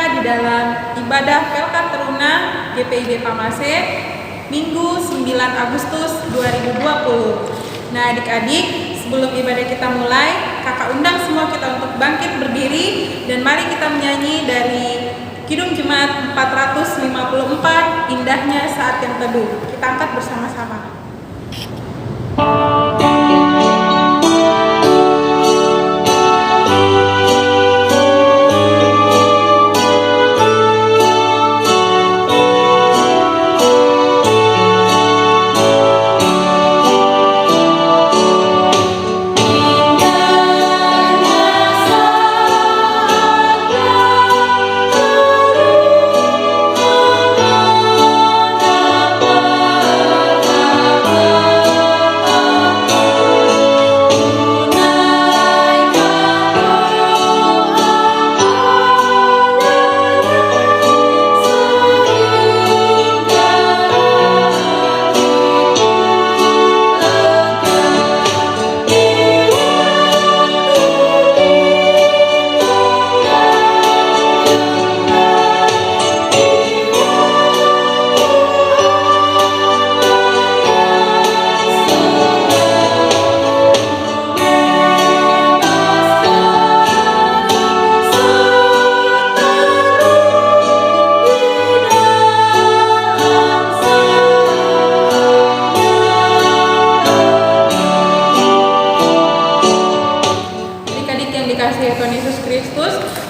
kita di dalam ibadah Velkan Teruna GPIB Pamase Minggu 9 Agustus 2020. Nah adik-adik, sebelum ibadah kita mulai, kakak undang semua kita untuk bangkit berdiri dan mari kita menyanyi dari Kidung Jemaat 454, Indahnya Saat yang Teduh. Kita angkat bersama-sama.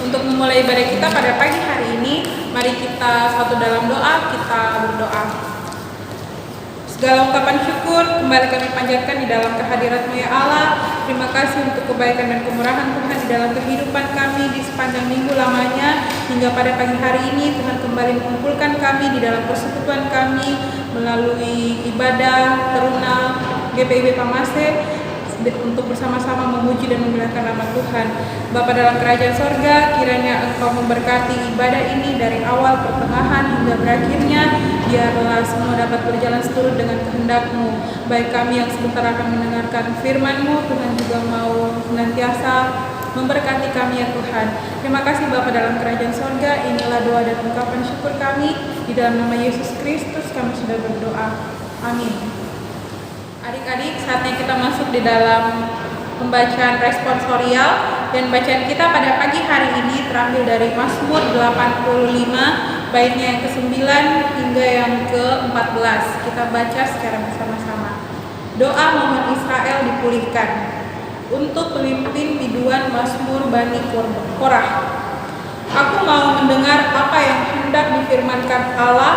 Untuk memulai ibadah kita pada pagi hari ini, mari kita satu dalam doa, kita berdoa. Segala ungkapan syukur kembali kami panjatkan di dalam kehadirat-Mu ya Allah. Terima kasih untuk kebaikan dan kemurahan Tuhan di dalam kehidupan kami di sepanjang minggu lamanya. Hingga pada pagi hari ini Tuhan kembali mengumpulkan kami di dalam persekutuan kami melalui ibadah Teruna GPIB Pamase untuk bersama-sama memuji dan memuliakan nama Tuhan. Bapa dalam kerajaan sorga, kiranya Engkau memberkati ibadah ini dari awal, pertengahan, hingga berakhirnya. Biarlah semua dapat berjalan seturut dengan kehendak-Mu. Baik kami yang sebentar akan mendengarkan firman-Mu, Tuhan juga mau senantiasa memberkati kami ya Tuhan. Terima kasih Bapa dalam kerajaan sorga. Inilah doa dan ungkapan syukur kami. Di dalam nama Yesus Kristus kami sudah berdoa. Amin. Adik-adik, saatnya kita masuk di dalam pembacaan responsorial, dan bacaan kita pada pagi hari ini terambil dari Mazmur 85 baitnya yang ke-9 hingga yang ke-14. Kita baca secara bersama-sama. Doa Mohon Israel dipulihkan. Untuk pemimpin biduan Mazmur Bani Korah. Aku mau mendengar apa yang hendak difirmankan Allah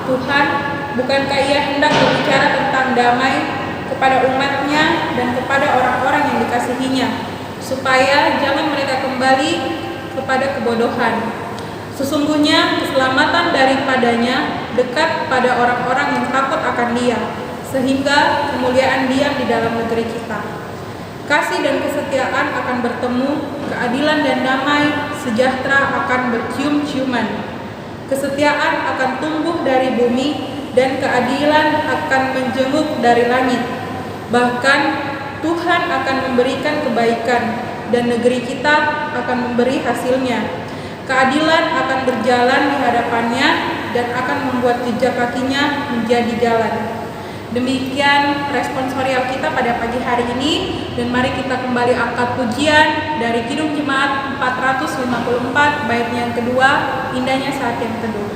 Tuhan. Bukankah Ia hendak berbicara tentang damai kepada umatnya dan kepada orang-orang yang dikasihinya, supaya jangan mereka kembali kepada kebodohan. Sesungguhnya keselamatan daripadanya dekat pada orang-orang yang takut akan Dia, sehingga kemuliaan diam di dalam negeri kita. Kasih dan kesetiaan akan bertemu, keadilan dan damai sejahtera akan bercium-ciuman. Kesetiaan akan tumbuh dari bumi, dan keadilan akan menjenguk dari langit. Bahkan Tuhan akan memberikan kebaikan, dan negeri kita akan memberi hasilnya. Keadilan akan berjalan di hadapannya, dan akan membuat jejak kakinya menjadi jalan. Demikian responsorial kita pada pagi hari ini, dan mari kita kembali angkat pujian dari Kidung Jemaat 454 baitnya yang kedua, Indahnya Saat yang Teduh.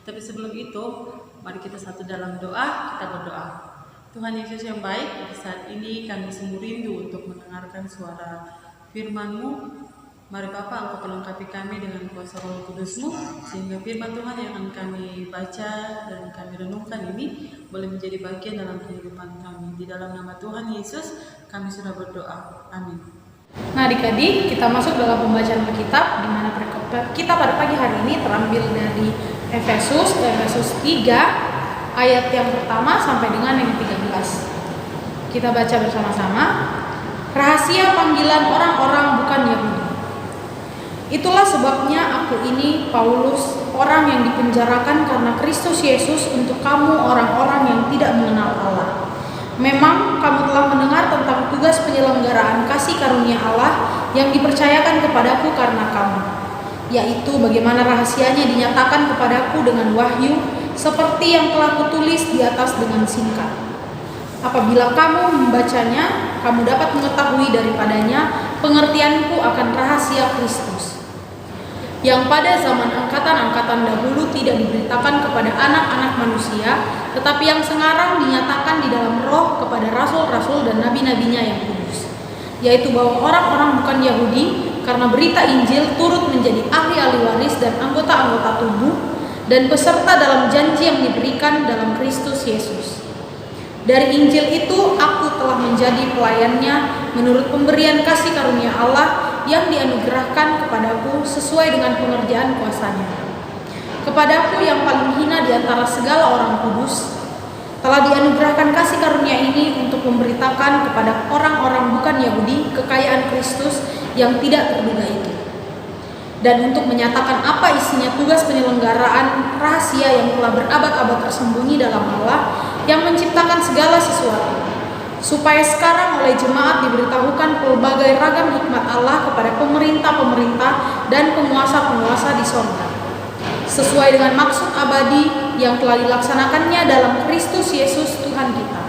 Tapi sebelum itu, mari kita satu dalam doa, kita berdoa. Tuhan Yesus yang baik, di saat ini kami sungguh rindu untuk mendengarkan suara firman-Mu. Mari Bapa, Engkau pelengkapi kami dengan kuasa Roh Kudus-Mu, sehingga firman Tuhan yang akan kami baca dan kami renungkan ini boleh menjadi bagian dalam kehidupan kami. Di dalam nama Tuhan Yesus, kami sudah berdoa. Amin. Nah adik-adik, kita masuk dalam pembacaan Alkitab, di mana kita pada pagi hari ini terambil dari Efesus 3 ayat yang pertama sampai dengan yang 13. Kita baca bersama-sama. Rahasia panggilan orang-orang bukan Yahudi. Itulah sebabnya aku ini, Paulus, orang yang dipenjarakan karena Kristus Yesus, untuk kamu orang-orang yang tidak mengenal Allah. Memang kamu telah mendengar tentang tugas penyelenggaraan kasih karunia Allah yang dipercayakan kepadaku karena kamu, yaitu bagaimana rahasianya dinyatakan kepadaku dengan wahyu, seperti yang telah kutulis di atas dengan singkat. Apabila kamu membacanya, kamu dapat mengetahui daripadanya pengertianku akan rahasia Kristus, yang pada zaman angkatan-angkatan dahulu tidak diberitakan kepada anak-anak manusia, tetapi yang sekarang dinyatakan di dalam Roh kepada rasul-rasul dan nabi-nabinya yang kudus, yaitu bahwa orang-orang bukan Yahudi karena berita Injil turut menjadi ahli-ahli waris dan anggota-anggota tubuh dan peserta dalam janji yang diberikan dalam Kristus Yesus. Dari Injil itu aku telah menjadi pelayannya menurut pemberian kasih karunia Allah yang dianugerahkan kepadaku sesuai dengan pengerjaan kuasa-Nya. Kepadaku yang paling hina di antara segala orang kudus, telah dianugerahkan kasih karunia ini untuk memberitakan kepada orang-orang bukan Yahudi kekayaan Kristus yang tidak terduga itu, dan untuk menyatakan apa isinya tugas penyelenggaraan rahasia yang telah berabad-abad tersembunyi dalam Allah yang menciptakan segala sesuatu, supaya sekarang oleh jemaat diberitahukan pelbagai ragam hikmat Allah kepada pemerintah-pemerintah dan penguasa-penguasa di sorga, sesuai dengan maksud abadi yang telah dilaksanakannya dalam Kristus Yesus Tuhan kita.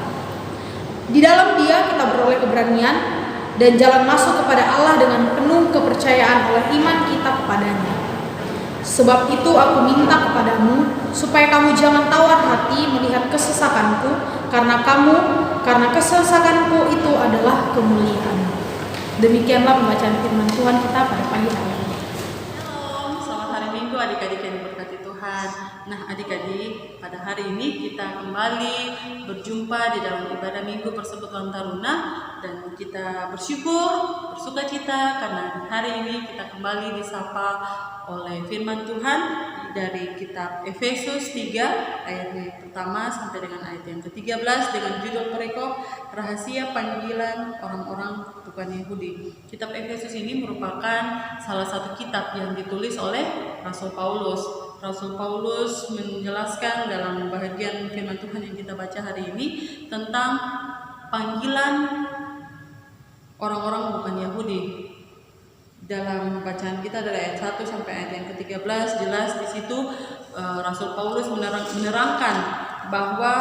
Di dalam Dia kita beroleh keberanian dan jalan masuk kepada Allah dengan penuh kepercayaan oleh iman kita kepadanya. Sebab itu aku minta kepadamu, supaya kamu jangan tawar hati melihat kesesakanku, karena kesesakanku itu adalah kemuliaan. Demikianlah pembacaan firman Tuhan kita pada pagi hari ini. Shalom, selamat hari Minggu adik-adik yang diberkati Tuhan. Nah adik-adik, pada hari ini kita kembali berjumpa di dalam ibadah Minggu Persekutuan Taruna, dan kita bersuka cita karena hari ini kita kembali disapa oleh firman Tuhan dari kitab Efesus 3 ayat yang pertama sampai dengan ayat yang ke-13 dengan judul perikop Rahasia Panggilan Orang-orang Bukan Yahudi. Kitab Efesus ini merupakan salah satu kitab yang ditulis oleh Rasul Paulus. Rasul Paulus menjelaskan dalam bagian firman Tuhan yang kita baca hari ini tentang panggilan orang-orang bukan Yahudi. Dalam bacaan kita dari ayat 1 sampai ayat yang ke-13 jelas di situ Rasul Paulus menerangkan bahwa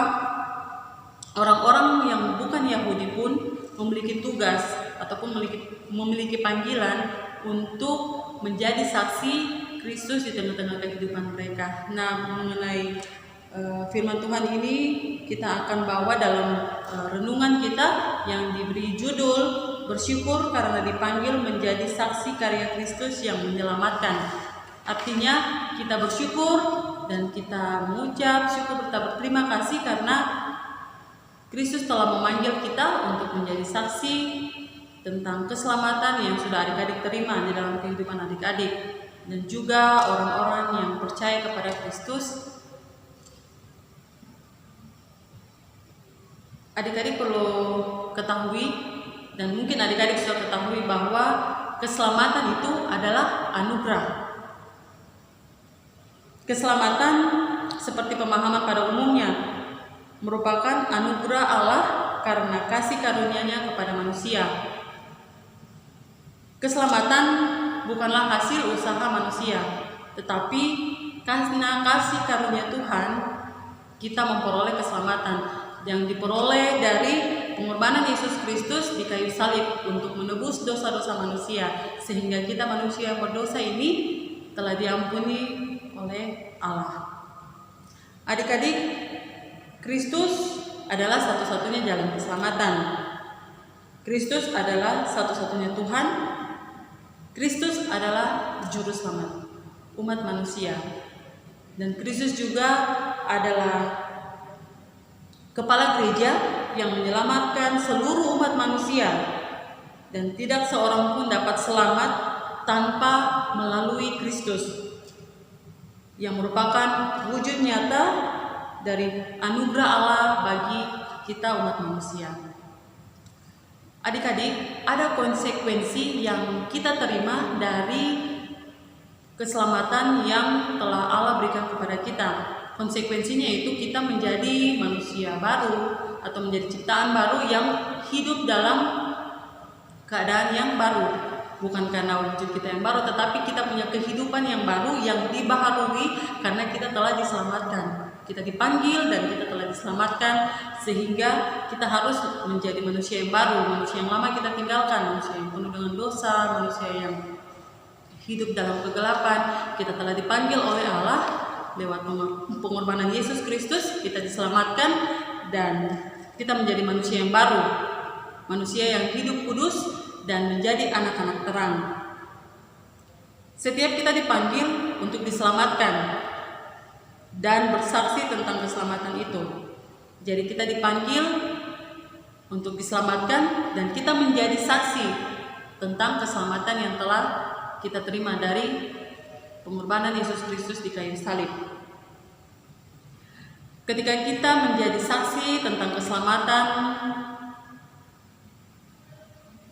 orang-orang yang bukan Yahudi pun memiliki tugas ataupun memiliki panggilan untuk menjadi saksi Kristus di tengah-tengah kehidupan mereka. Nah, mengenai firman Tuhan ini kita akan bawa dalam renungan kita yang diberi judul bersyukur karena dipanggil menjadi saksi karya Kristus yang menyelamatkan. Artinya kita bersyukur dan kita mengucap syukur, kita berterima kasih karena Kristus telah memanggil kita untuk menjadi saksi tentang keselamatan yang sudah adik-adik terima di dalam kehidupan adik-adik, dan juga orang-orang yang percaya kepada Kristus. Adik-adik perlu ketahui, dan mungkin adik-adik sudah ketahui, bahwa keselamatan itu adalah anugerah. Keselamatan seperti pemahaman pada umumnya merupakan anugerah Allah karena kasih karunia-Nya kepada manusia. Keselamatan bukanlah hasil usaha manusia, tetapi karena kasih karunia Tuhan kita memperoleh keselamatan yang diperoleh dari pengorbanan Yesus Kristus di kayu salib untuk menebus dosa-dosa manusia, sehingga kita manusia yang berdosa ini telah diampuni oleh Allah. Adik-adik, Kristus adalah satu-satunya jalan keselamatan. Kristus adalah satu-satunya Tuhan. Kristus adalah juru selamat umat manusia. Dan Kristus juga adalah kepala gereja yang menyelamatkan seluruh umat manusia. Dan tidak seorang pun dapat selamat tanpa melalui Kristus, yang merupakan wujud nyata dari anugerah Allah bagi kita umat manusia. Adik-adik, ada konsekuensi yang kita terima dari keselamatan yang telah Allah berikan kepada kita. Konsekuensinya itu kita menjadi manusia baru atau menjadi ciptaan baru yang hidup dalam keadaan yang baru. Bukan karena wujud kita yang baru, tetapi kita punya kehidupan yang baru yang dibaharui karena kita telah diselamatkan. Kita dipanggil dan kita telah diselamatkan, sehingga kita harus menjadi manusia yang baru. Manusia yang lama kita tinggalkan, manusia yang penuh dengan dosa, manusia yang hidup dalam kegelapan. Kita telah dipanggil oleh Allah lewat pengorbanan Yesus Kristus, kita diselamatkan dan kita menjadi manusia yang baru, manusia yang hidup kudus dan menjadi anak-anak terang. Setiap kita dipanggil untuk diselamatkan dan bersaksi tentang keselamatan itu. Jadi kita dipanggil untuk diselamatkan dan kita menjadi saksi tentang keselamatan yang telah kita terima dari pengorbanan Yesus Kristus di kayu salib. Ketika kita menjadi saksi tentang keselamatan,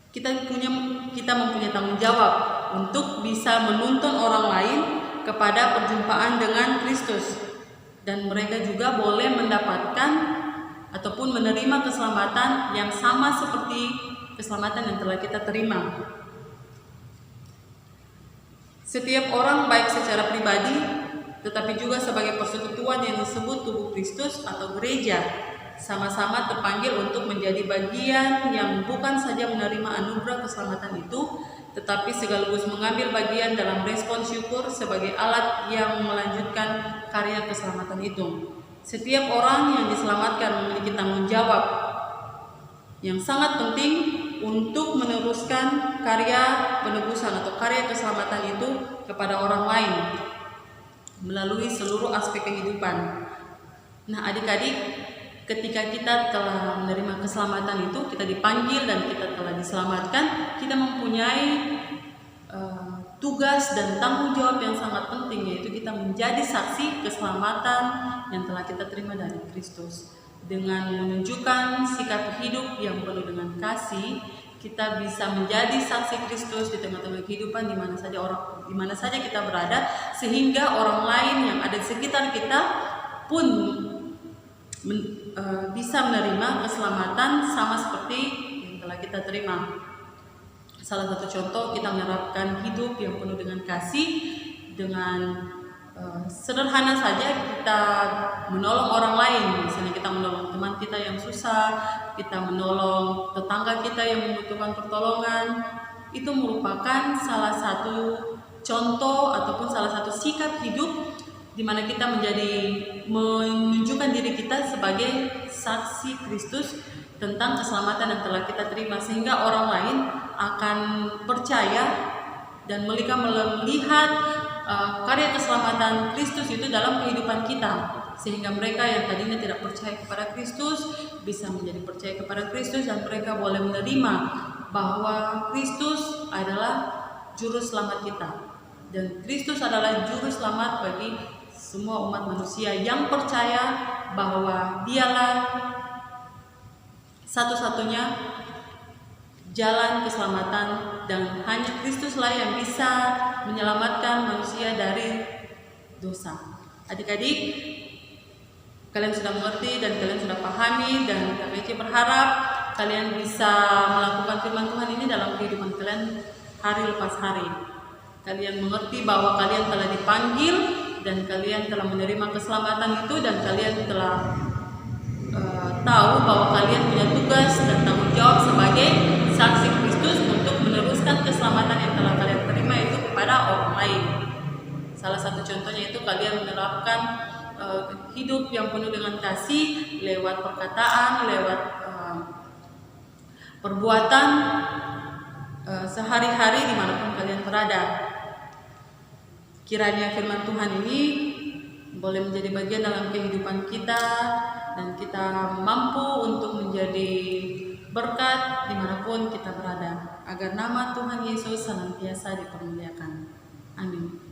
kita mempunyai tanggung jawab untuk bisa menuntun orang lain kepada perjumpaan dengan Kristus, dan mereka juga boleh mendapatkan ataupun menerima keselamatan yang sama seperti keselamatan yang telah kita terima. Setiap orang, baik secara pribadi tetapi juga sebagai persekutuan yang disebut tubuh Kristus atau gereja, sama-sama terpanggil untuk menjadi bagian yang bukan saja menerima anugerah keselamatan itu, tetapi sekaligus mengambil bagian dalam respon syukur sebagai alat yang melanjutkan karya keselamatan itu. Setiap orang yang diselamatkan memiliki tanggung jawab yang sangat penting untuk meneruskan karya penebusan atau karya keselamatan itu kepada orang lain melalui seluruh aspek kehidupan. Nah, adik-adik, ketika kita telah menerima keselamatan itu, kita dipanggil dan kita telah diselamatkan, kita mempunyai tugas dan tanggung jawab yang sangat penting, yaitu kita menjadi saksi keselamatan yang telah kita terima dari Kristus. Dengan menunjukkan sikap hidup yang penuh dengan kasih, kita bisa menjadi saksi Kristus di tengah-tengah kehidupan di mana saja kita berada, sehingga orang lain yang ada di sekitar kita pun bisa menerima keselamatan sama seperti yang telah kita terima. Salah satu contoh, kita menerapkan hidup yang penuh dengan kasih. Dengan sederhana saja kita menolong orang lain. Misalnya kita menolong teman kita yang susah, kita menolong tetangga kita yang membutuhkan pertolongan. Itu merupakan salah satu contoh ataupun salah satu sikap hidup di mana kita menunjukkan diri kita sebagai saksi Kristus tentang keselamatan yang telah kita terima, sehingga orang lain akan percaya dan mereka melihat karya keselamatan Kristus itu dalam kehidupan kita, sehingga mereka yang tadinya tidak percaya kepada Kristus bisa menjadi percaya kepada Kristus, dan mereka boleh menerima bahwa Kristus adalah juru selamat kita, dan Kristus adalah juru selamat bagi semua umat manusia yang percaya bahwa Dialah satu-satunya jalan keselamatan, dan hanya Kristuslah yang bisa menyelamatkan manusia dari dosa. Adik-adik, kalian sudah mengerti dan kalian sudah pahami, dan kami berharap kalian bisa melakukan firman Tuhan ini dalam kehidupan kalian hari lepas hari. Kalian mengerti bahwa kalian telah dipanggil dan kalian telah menerima keselamatan itu, dan kalian telah tahu bahwa kalian punya tugas dan tanggung jawab sebagai saksi Kristus untuk meneruskan keselamatan yang telah kalian terima itu kepada orang lain. Salah satu contohnya itu kalian menerapkan hidup yang penuh dengan kasih lewat perkataan, lewat perbuatan sehari-hari dimanapun kalian berada. Kiranya firman Tuhan ini boleh menjadi bagian dalam kehidupan kita dan kita mampu untuk menjadi berkat dimanapun kita berada, agar nama Tuhan Yesus senantiasa dipermuliakan. Amin.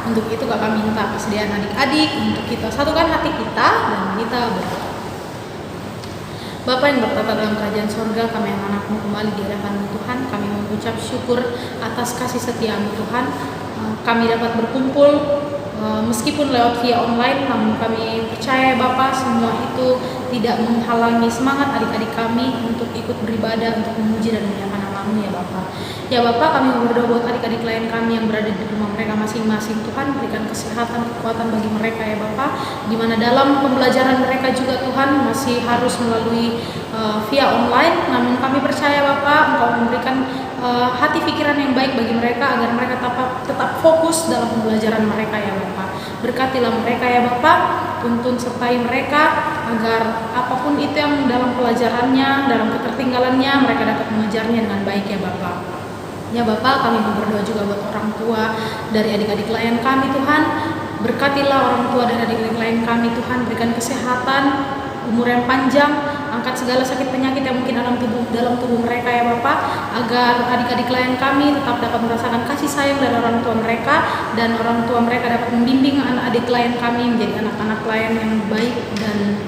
Untuk itu Kakak minta kesediaan adik-adik untuk kita satukan hati kita dan kita berdoa. Bapa yang bertata dalam kerajaan sorga, kami yang anak-Mu kembali di hadapan Tuhan. Kami mengucap syukur atas kasih setia-Mu Tuhan. Kami dapat berkumpul meskipun lewat via online, namun kami percaya Bapa semua itu tidak menghalangi semangat adik-adik kami untuk ikut beribadah, untuk memuji dan memuliakan nama-Mu ya Bapa. Ya Bapa, kami berdoa buat adik-adik klien kami yang berada di rumah mereka masing-masing. Tuhan, berikan kesehatan, kekuatan bagi mereka ya Bapa, di mana dalam pembelajaran mereka juga Tuhan masih harus melalui via online. Namun kami percaya Bapa, Engkau memberikan hati pikiran yang baik bagi mereka agar mereka tetap fokus dalam pembelajaran mereka ya Bapa. Berkatilah mereka ya Bapa, tuntun sertai mereka agar apapun itu yang dalam pelajarannya, dalam ketertinggalannya, mereka dapat mengejarnya dengan baik ya Bapa. Ya Bapa, kami berdoa juga buat orang tua dari adik-adik klien kami Tuhan. Berkatilah orang tua dari adik-adik klien kami Tuhan, berikan kesehatan, umur yang panjang, angkat segala sakit penyakit yang mungkin dalam tubuh mereka ya Bapa, agar adik-adik klien kami tetap dapat merasakan kasih sayang dari orang tua mereka, dan orang tua mereka dapat membimbing anak-adik klien kami menjadi anak-anak klien yang baik dan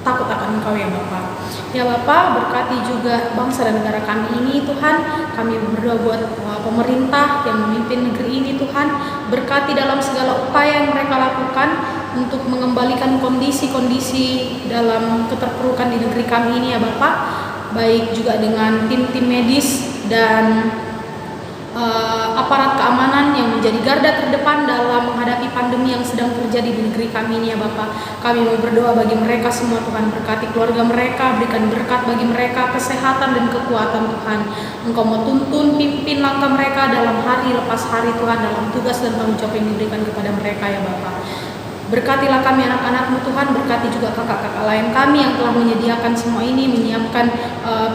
takut akan Engkau ya Bapa. Ya Bapa, berkati juga bangsa dan negara kami ini Tuhan. Kami berdoa buat pemerintah yang memimpin negeri ini Tuhan. Berkati dalam segala upaya yang mereka lakukan untuk mengembalikan kondisi-kondisi dalam keterpurukan di negeri kami ini ya Bapa. Baik juga dengan tim-tim medis dan aparat keamanan yang menjadi garda terdepan dalam menghadapi pandemi yang sedang terjadi di negeri kami ini ya Bapa. Kami mau berdoa bagi mereka semua Tuhan, berkati keluarga mereka, berikan berkat bagi mereka, kesehatan dan kekuatan Tuhan. Engkau mau tuntun, pimpin langkah mereka dalam hari lepas hari Tuhan, dalam tugas dan tanggung jawab yang diberikan kepada mereka ya Bapa. Berkatilah kami anak-anak-Mu Tuhan, berkati juga kakak-kakak lain kami yang telah menyediakan semua ini, menyiapkan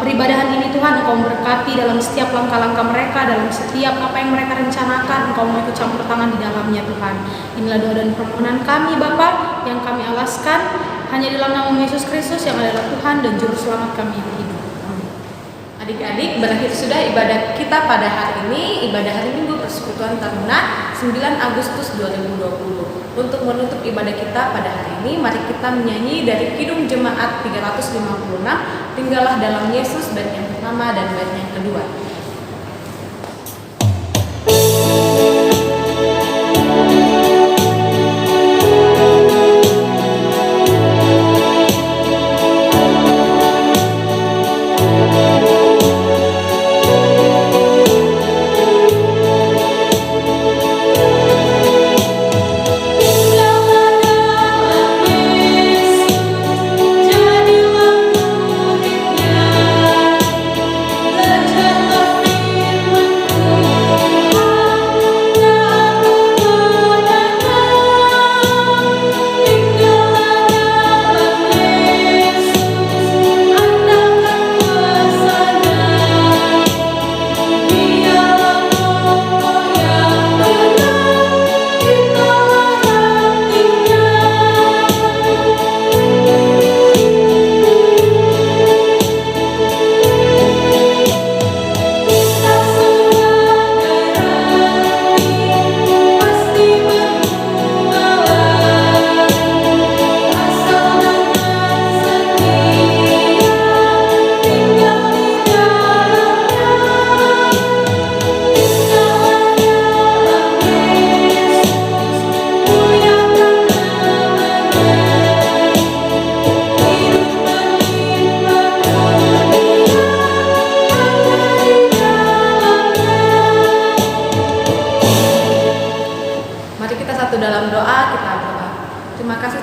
peribadahan ini Tuhan. Engkau berkati dalam setiap langkah-langkah mereka, dalam setiap apa yang mereka rencanakan. Engkau mau ikut campur tangan di dalamnya Tuhan. Inilah doa dan permohonan kami Bapa yang kami alaskan hanya di dalam nama Yesus Kristus yang adalah Tuhan dan Juru Selamat kami yang hidup. Adik-adik, berakhir sudah ibadah kita pada hari ini, ibadah hari Minggu Persekutuan Taruna 9 Agustus 2020. Untuk menutup ibadah kita pada hari ini, mari kita menyanyi dari Kidung Jemaat 356, Tinggallah dalam Yesus, bait yang pertama dan bait yang kedua. Jadilah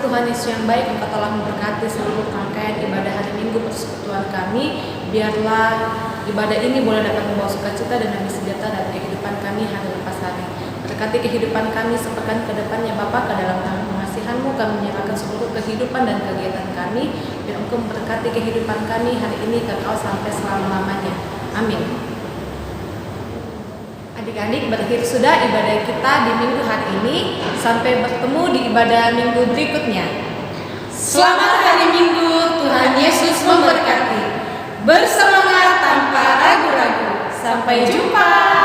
Tuhan Yesus yang baik, Engkau telah memberkati seluruh rangkaian ibadah hari Minggu persekutuan kami. Biarlah ibadah ini boleh dapat membawa sukacita dan damai sejahtera dalam kehidupan kami hari lepas hari. Berkati kehidupan kami sepekan ke depannya Bapa, ke dalam tangan pengasihan-Mu kami menyerahkan seluruh kehidupan dan kegiatan kami. Biar Engkau memberkati kehidupan kami hari ini kekal sampai selama-lamanya. Amin. Adik-adik, berakhir sudah ibadah kita di minggu hari ini. Sampai bertemu di ibadah minggu berikutnya. Selamat hari Minggu, Tuhan Yesus memberkati. Bersemangat tanpa ragu-ragu. Sampai jumpa.